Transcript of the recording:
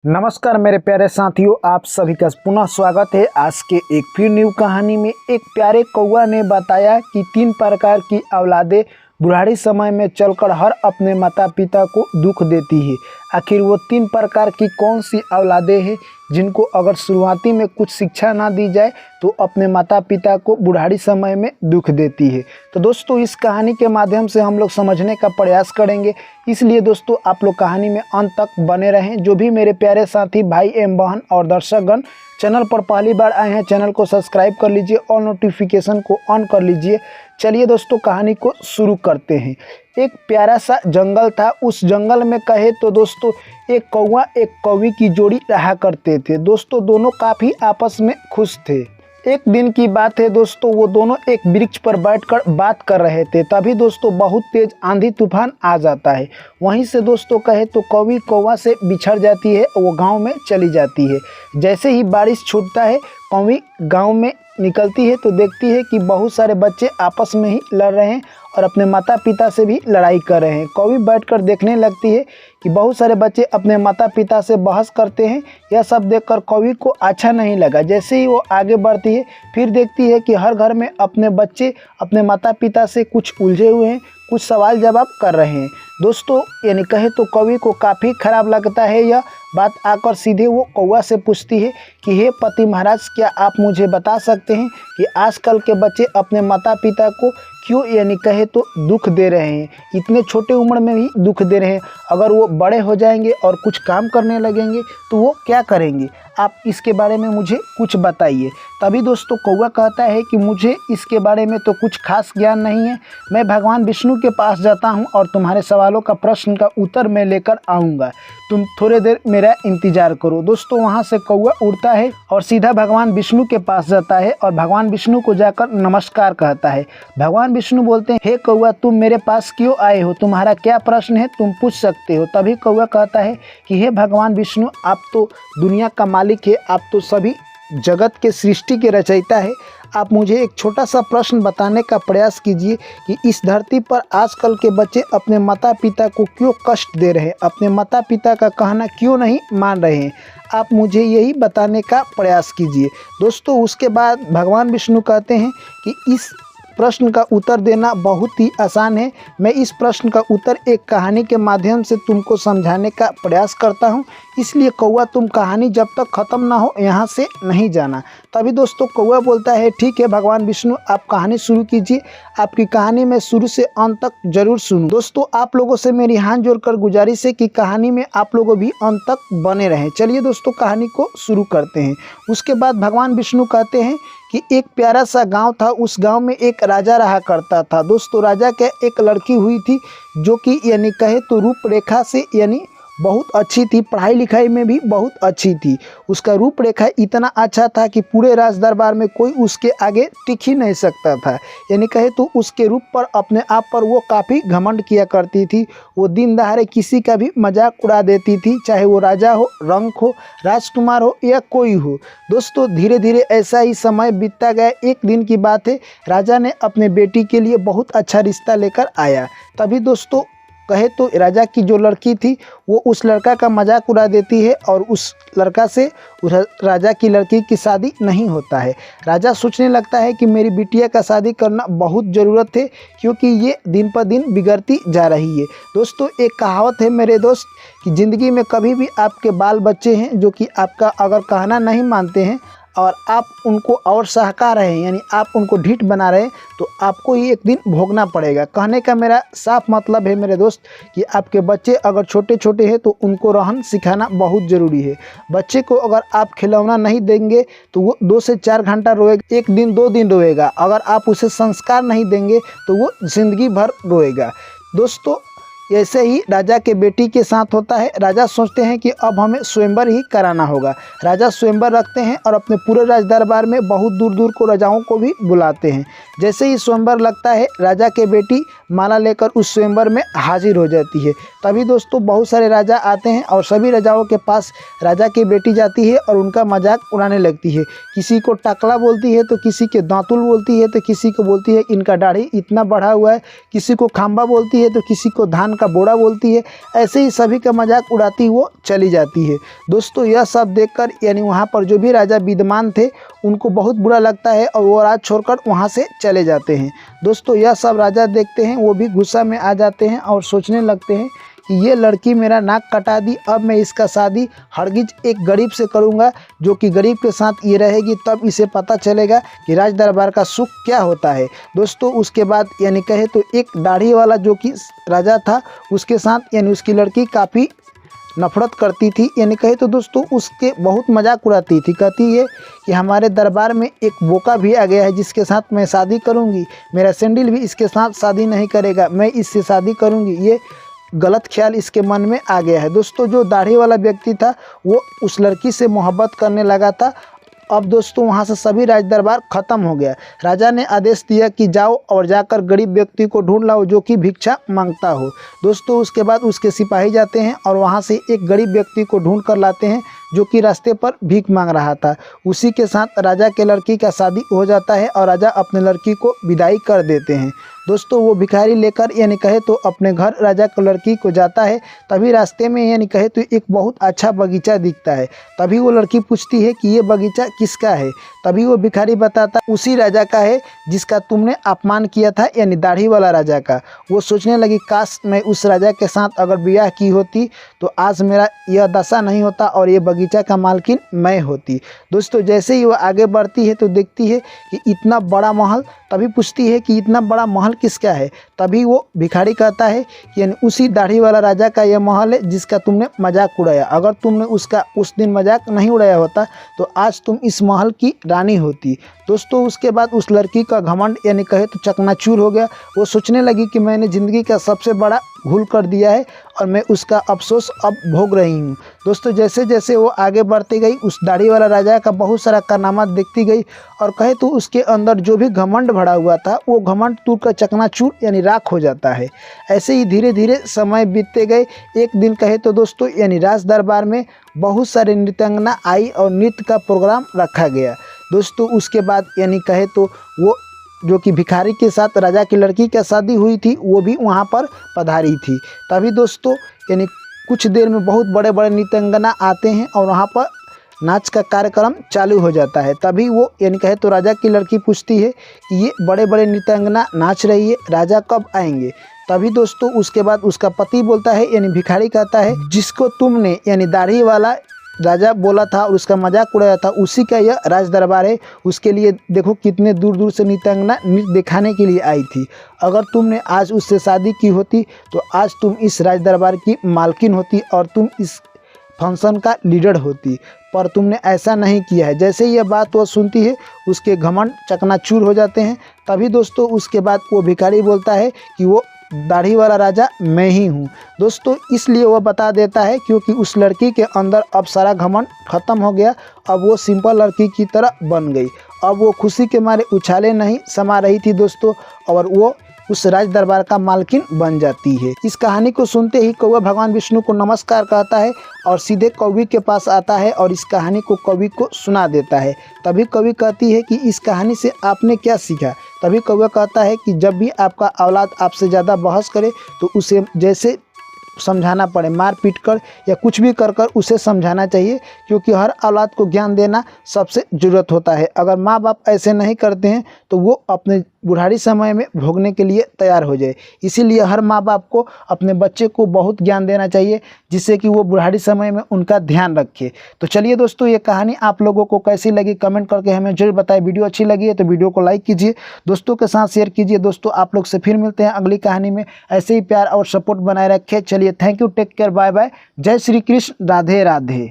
नमस्कार मेरे प्यारे साथियों, आप सभी का पुनः स्वागत है आज के एक फिर न्यू कहानी में। एक प्यारे कौवा ने बताया कि 3 प्रकार की औलादें बुढ़ारी समय में चलकर हर अपने माता पिता को दुख देती है। आखिर वो 3 प्रकार की कौन सी औलादें हैं जिनको अगर शुरुआती में कुछ शिक्षा ना दी जाए तो अपने माता पिता को बुढ़ारी समय में दुख देती है। तो दोस्तों, इस कहानी के माध्यम से हम लोग समझने का प्रयास करेंगे, इसलिए दोस्तों आप लोग कहानी में अंत तक बने रहें। जो भी मेरे प्यारे साथी भाई एवं बहन और दर्शकगण चैनल पर पहली बार आए हैं, चैनल को सब्सक्राइब कर लीजिए और नोटिफिकेशन को ऑन कर लीजिए। चलिए दोस्तों, कहानी को शुरू करते हैं। एक प्यारा सा जंगल था। उस जंगल में कहे तो दोस्तों एक कौवा एक कौवी की जोड़ी रहा करते थे। दोस्तों दोनों काफ़ी आपस में खुश थे। एक दिन की बात है दोस्तों, वो दोनों एक वृक्ष पर बैठकर बात कर रहे थे। तभी दोस्तों बहुत तेज आंधी तूफान आ जाता है। वहीं से दोस्तों कहे तो कौवी कौवा से बिछड़ जाती है, वो गांव में चली जाती है। जैसे ही बारिश छूटता है, कौवी गांव में निकलती है तो देखती है कि बहुत सारे बच्चे आपस में ही लड़ रहे हैं और अपने माता पिता से भी लड़ाई कर रहे हैं। कौवी बैठकर देखने लगती है कि बहुत सारे बच्चे अपने माता पिता से बहस करते हैं। यह सब देखकर कौवी को अच्छा नहीं लगा। जैसे ही वो आगे बढ़ती है, फिर देखती है कि हर घर में अपने बच्चे अपने माता पिता से कुछ उलझे हुए हैं, कुछ सवाल जवाब कर रहे हैं। दोस्तों यानी कहे तो कौवी को काफ़ी खराब लगता है यह बात। आकर सीधे वो कौवा से पूछती है कि हे पति महाराज, क्या आप मुझे बता सकते हैं कि आजकल के बच्चे अपने माता पिता को क्यों यानी कहे तो दुख दे रहे हैं, इतने छोटे उम्र में भी दुख दे रहे हैं। अगर वो बड़े हो जाएंगे और कुछ काम करने लगेंगे तो वो क्या करेंगे? आप इसके बारे में मुझे कुछ बताइए। तभी दोस्तों कौवा कहता है कि मुझे इसके बारे में तो कुछ खास ज्ञान नहीं है। मैं भगवान विष्णु के पास जाता हूँ और तुम्हारे सवालों का प्रश्न का उत्तर मैं लेकर आऊँगा। तुम थोड़ी देर मेरा इंतजार करो। दोस्तों वहाँ से कौवा उड़ता है और सीधा भगवान विष्णु के पास जाता है और भगवान विष्णु को जाकर नमस्कार कहता है। भगवान विष्णु बोलते हैं, हे कौवा, तुम मेरे पास क्यों आए हो? तुम्हारा क्या प्रश्न है? तुम पूछ सकते हो। तभी कौवा कहता है कि हे भगवान विष्णु, आप तो दुनिया का मालिक है, आप तो सभी जगत के सृष्टि के रचयिता है। आप मुझे एक छोटा सा प्रश्न बताने का प्रयास कीजिए कि इस धरती पर आजकल के बच्चे अपने माता पिता को क्यों कष्ट दे रहे हैं, अपने माता पिता का कहना क्यों नहीं मान रहे हैं? आप मुझे यही बताने का प्रयास कीजिए। दोस्तों उसके बाद भगवान विष्णु कहते हैं कि इस प्रश्न का उत्तर देना बहुत ही आसान है। मैं इस प्रश्न का उत्तर एक कहानी के माध्यम से तुमको समझाने का प्रयास करता हूँ, इसलिए कौवा तुम कहानी जब तक ख़त्म ना हो यहाँ से नहीं जाना। तभी दोस्तों कौवा बोलता है, ठीक है भगवान विष्णु, आप कहानी शुरू कीजिए। आपकी कहानी मैं शुरू से अंत तक जरूर सुनूं। दोस्तों आप लोगों से मेरी हाथ जोड़कर गुजारिश है कि कहानी में आप लोगों भी अंत तक बने रहें। चलिए दोस्तों कहानी को शुरू करते हैं। उसके बाद भगवान विष्णु कहते हैं कि एक प्यारा सा गांव था। उस गांव में एक राजा रहा करता था। दोस्तों राजा के एक लड़की हुई थी जो कि यानी कहे तो रूपरेखा से यानी बहुत अच्छी थी, पढ़ाई लिखाई में भी बहुत अच्छी थी। उसका रूपरेखा इतना अच्छा था कि पूरे राज दरबार में कोई उसके आगे टिक ही नहीं सकता था। यानी कहे तो उसके रूप पर अपने आप पर वो काफ़ी घमंड किया करती थी। वो दिन दहाड़े किसी का भी मजाक उड़ा देती थी, चाहे वो राजा हो, रंक हो, राजकुमार हो या कोई हो। दोस्तों धीरे धीरे ऐसा ही समय बीतता गया। एक दिन की बात है, राजा ने अपने बेटी के लिए बहुत अच्छा रिश्ता लेकर आया। तभी दोस्तों कहे तो राजा की जो लड़की थी वो उस लड़का का मजाक उड़ा देती है और उस लड़का से उस राजा की लड़की की शादी नहीं होता है। राजा सोचने लगता है कि मेरी बिटिया का शादी करना बहुत ज़रूरत है, क्योंकि ये दिन पर दिन बिगड़ती जा रही है। दोस्तों एक कहावत है मेरे दोस्त कि ज़िंदगी में कभी भी आपके बाल बच्चे हैं जो कि आपका अगर कहना नहीं मानते हैं और आप उनको और सहका रहे हैं, यानी आप उनको ढीठ बना रहे हैं, तो आपको ये एक दिन भोगना पड़ेगा। कहने का मेरा साफ मतलब है मेरे दोस्त कि आपके बच्चे अगर छोटे छोटे हैं तो उनको रहन सिखाना बहुत ज़रूरी है। बच्चे को अगर आप खिलौना नहीं देंगे तो वो 2 से 4 घंटा रोएगा, 1 दिन 2 दिन रोएगा। अगर आप उसे संस्कार नहीं देंगे तो वो ज़िंदगी भर रोएगा। दोस्तों ऐसे ही राजा के बेटी के साथ होता है। राजा सोचते हैं कि अब हमें स्वयंवर ही कराना होगा। राजा स्वयंवर रखते हैं और अपने पूरे राज दरबार में बहुत दूर दूर को राजाओं को भी बुलाते हैं। जैसे ही स्वयंवर लगता है, राजा के बेटी माला लेकर उस स्वयंवर में हाजिर हो जाती है। तभी दोस्तों बहुत सारे राजा आते हैं और सभी राजाओं के पास राजा की बेटी जाती है और उनका मजाक उड़ाने लगती है। किसी को टकला बोलती है तो किसी के दांतुल बोलती है तो किसी को बोलती है इनका दाढ़ी इतना बढ़ा हुआ है, किसी को खंबा बोलती है तो किसी को धान का बोरा बोलती है, ऐसे ही सभी का मजाक उड़ाती वो चली जाती है। दोस्तों यह सब देखकर यानी वहाँ पर जो भी राजा विद्यमान थे उनको बहुत बुरा लगता है और वो राज छोड़कर वहाँ से चले जाते हैं। दोस्तों यह सब राजा देखते हैं, वो भी गुस्सा में आ जाते हैं और सोचने लगते हैं कि ये लड़की मेरा नाक कटा दी, अब मैं इसका शादी हरगिज एक गरीब से करूँगा जो कि गरीब के साथ ये रहेगी, तब इसे पता चलेगा कि राज दरबार का सुख क्या होता है। दोस्तों उसके बाद यानी कहे तो एक दाढ़ी वाला जो कि राजा था उसके साथ यानी उसकी लड़की काफ़ी नफरत करती थी, यानी कहे तो दोस्तों उसके बहुत मजाक उड़ाती थी। कहती है कि हमारे दरबार में एक बोका भी आ गया है जिसके साथ मैं शादी करूँगी, मेरा सैंडल भी इसके साथ शादी नहीं करेगा, मैं इससे शादी करूँगी, ये गलत ख्याल इसके मन में आ गया है। दोस्तों जो दाढ़ी वाला व्यक्ति था वो उस लड़की से मोहब्बत करने लगा था। अब दोस्तों वहाँ से सभी राज दरबार ख़त्म हो गया। राजा ने आदेश दिया कि जाओ और जाकर गरीब व्यक्ति को ढूंढ लाओ जो कि भिक्षा मांगता हो। दोस्तों उसके बाद उसके सिपाही जाते हैं और वहाँ से एक गरीब व्यक्ति को ढूंढ कर लाते हैं जो कि रास्ते पर भीख मांग रहा था। उसी के साथ राजा के लड़की का शादी हो जाता है और राजा अपने लड़की को विदाई कर देते हैं। दोस्तों वो भिखारी लेकर यानी कहे तो अपने घर राजा को लड़की को जाता है। तभी रास्ते में यानी कहे तो एक बहुत अच्छा बगीचा दिखता है। तभी वो लड़की पूछती है कि ये बगीचा किसका है। तभी वो भिखारी बताता उसी राजा का है जिसका तुमने अपमान किया था, यानी दाढ़ी वाला राजा का। वो सोचने लगी काश मैं उस राजा के साथ अगर ब्याह की होती तो आज मेरा यह दशा नहीं होता और ये बगीचा का मालकिन मैं होती। दोस्तों जैसे ही वो आगे बढ़ती है तो देखती है कि इतना बड़ा महल। तभी पूछती है कि इतना बड़ा महल किसका है। तभी वो भिखारी कहता है कि यानी उसी दाढ़ी वाला राजा का यह महल है जिसका तुमने मजाक उड़ाया। अगर तुमने उसका उस दिन मजाक नहीं उड़ाया होता तो आज तुम इस महल की रानी होती। दोस्तों उसके बाद उस लड़की का घमंड यानी कहे तो चकनाचूर हो गया। वो सोचने लगी कि मैंने ज़िंदगी का सबसे बड़ा भूल कर दिया है और मैं उसका अफसोस अब भोग रही हूँ। दोस्तों जैसे जैसे वो आगे बढ़ती गई उस दाढ़ी वाला राजा का बहुत सारा कारनामा देखती गई और कहे तो उसके अंदर जो भी घमंड भरा हुआ था वो घमंड टूट कर चकनाचूर यानी राख हो जाता है। ऐसे ही धीरे धीरे समय बीतते गए। एक दिन कहे तो दोस्तों यानी राज दरबार में बहुत सारे नृत्यांगना आई और नृत्य का प्रोग्राम रखा गया। दोस्तों उसके बाद यानी कहे तो वो जो कि भिखारी के साथ राजा की लड़की की शादी हुई थी वो भी वहाँ पर पधारी थी। तभी दोस्तों यानी कुछ देर में बहुत बड़े बड़े नृत्यांगना आते हैं और वहाँ पर नाच का कार्यक्रम चालू हो जाता है। तभी वो यानी कहे तो राजा की लड़की पूछती है कि ये बड़े बड़े नृत्यांगना नाच रही है, राजा कब आएंगे। तभी दोस्तों उसके बाद उसका पति बोलता है यानी भिखारी कहता है जिसको तुमने यानी दाढ़ी वाला राजा बोला था और उसका मजाक उड़ाया था उसी का यह राज दरबार है। उसके लिए देखो कितने दूर दूर से नृत्यांगना नृत्य दिखाने के लिए आई थी। अगर तुमने आज उससे शादी की होती तो आज तुम इस राज दरबार की मालकिन होती और तुम इस फंक्शन का लीडर होती, पर तुमने ऐसा नहीं किया है। जैसे ही यह बात वो सुनती है उसके घमंड चकनाचूर हो जाते हैं। तभी दोस्तों उसके बाद वो भिखारी बोलता है कि वो दाढ़ी वाला राजा मैं ही हूँ। दोस्तों इसलिए वह बता देता है क्योंकि उस लड़की के अंदर अब सारा घमंड ख़त्म हो गया। अब वो सिंपल लड़की की तरह बन गई। अब वो खुशी के मारे उछाले नहीं समा रही थी दोस्तों और वो उस राज दरबार का मालकिन बन जाती है। इस कहानी को सुनते ही कौवा भगवान विष्णु को नमस्कार कहता है और सीधे कौवी के पास आता है और इस कहानी को कौवी को सुना देता है। तभी कौवी कहती है कि इस कहानी से आपने क्या सीखा। तभी कौवा कहता है कि जब भी आपका औलाद आपसे ज़्यादा बहस करे तो उसे जैसे समझाना पड़े, मार पीट कर या कुछ भी कर उसे समझाना चाहिए, क्योंकि हर औलाद को ज्ञान देना सबसे ज़रूरत होता है। अगर माँ बाप ऐसे नहीं करते हैं तो वो अपने बुढ़ारी समय में भोगने के लिए तैयार हो जाए। इसीलिए हर माँ बाप को अपने बच्चे को बहुत ज्ञान देना चाहिए जिससे कि वो बुढ़ारी समय में उनका ध्यान रखे। तो चलिए दोस्तों ये कहानी आप लोगों को कैसी लगी कमेंट करके हमें जरूर बताएं। वीडियो अच्छी लगी है तो वीडियो को लाइक कीजिए, दोस्तों के साथ शेयर कीजिए। दोस्तों आप लोग से फिर मिलते हैं अगली कहानी में। ऐसे ही प्यार और सपोर्ट बनाए रखें। चलिए thank you, take care, bye bye, जय श्री कृष्ण, राधे राधे।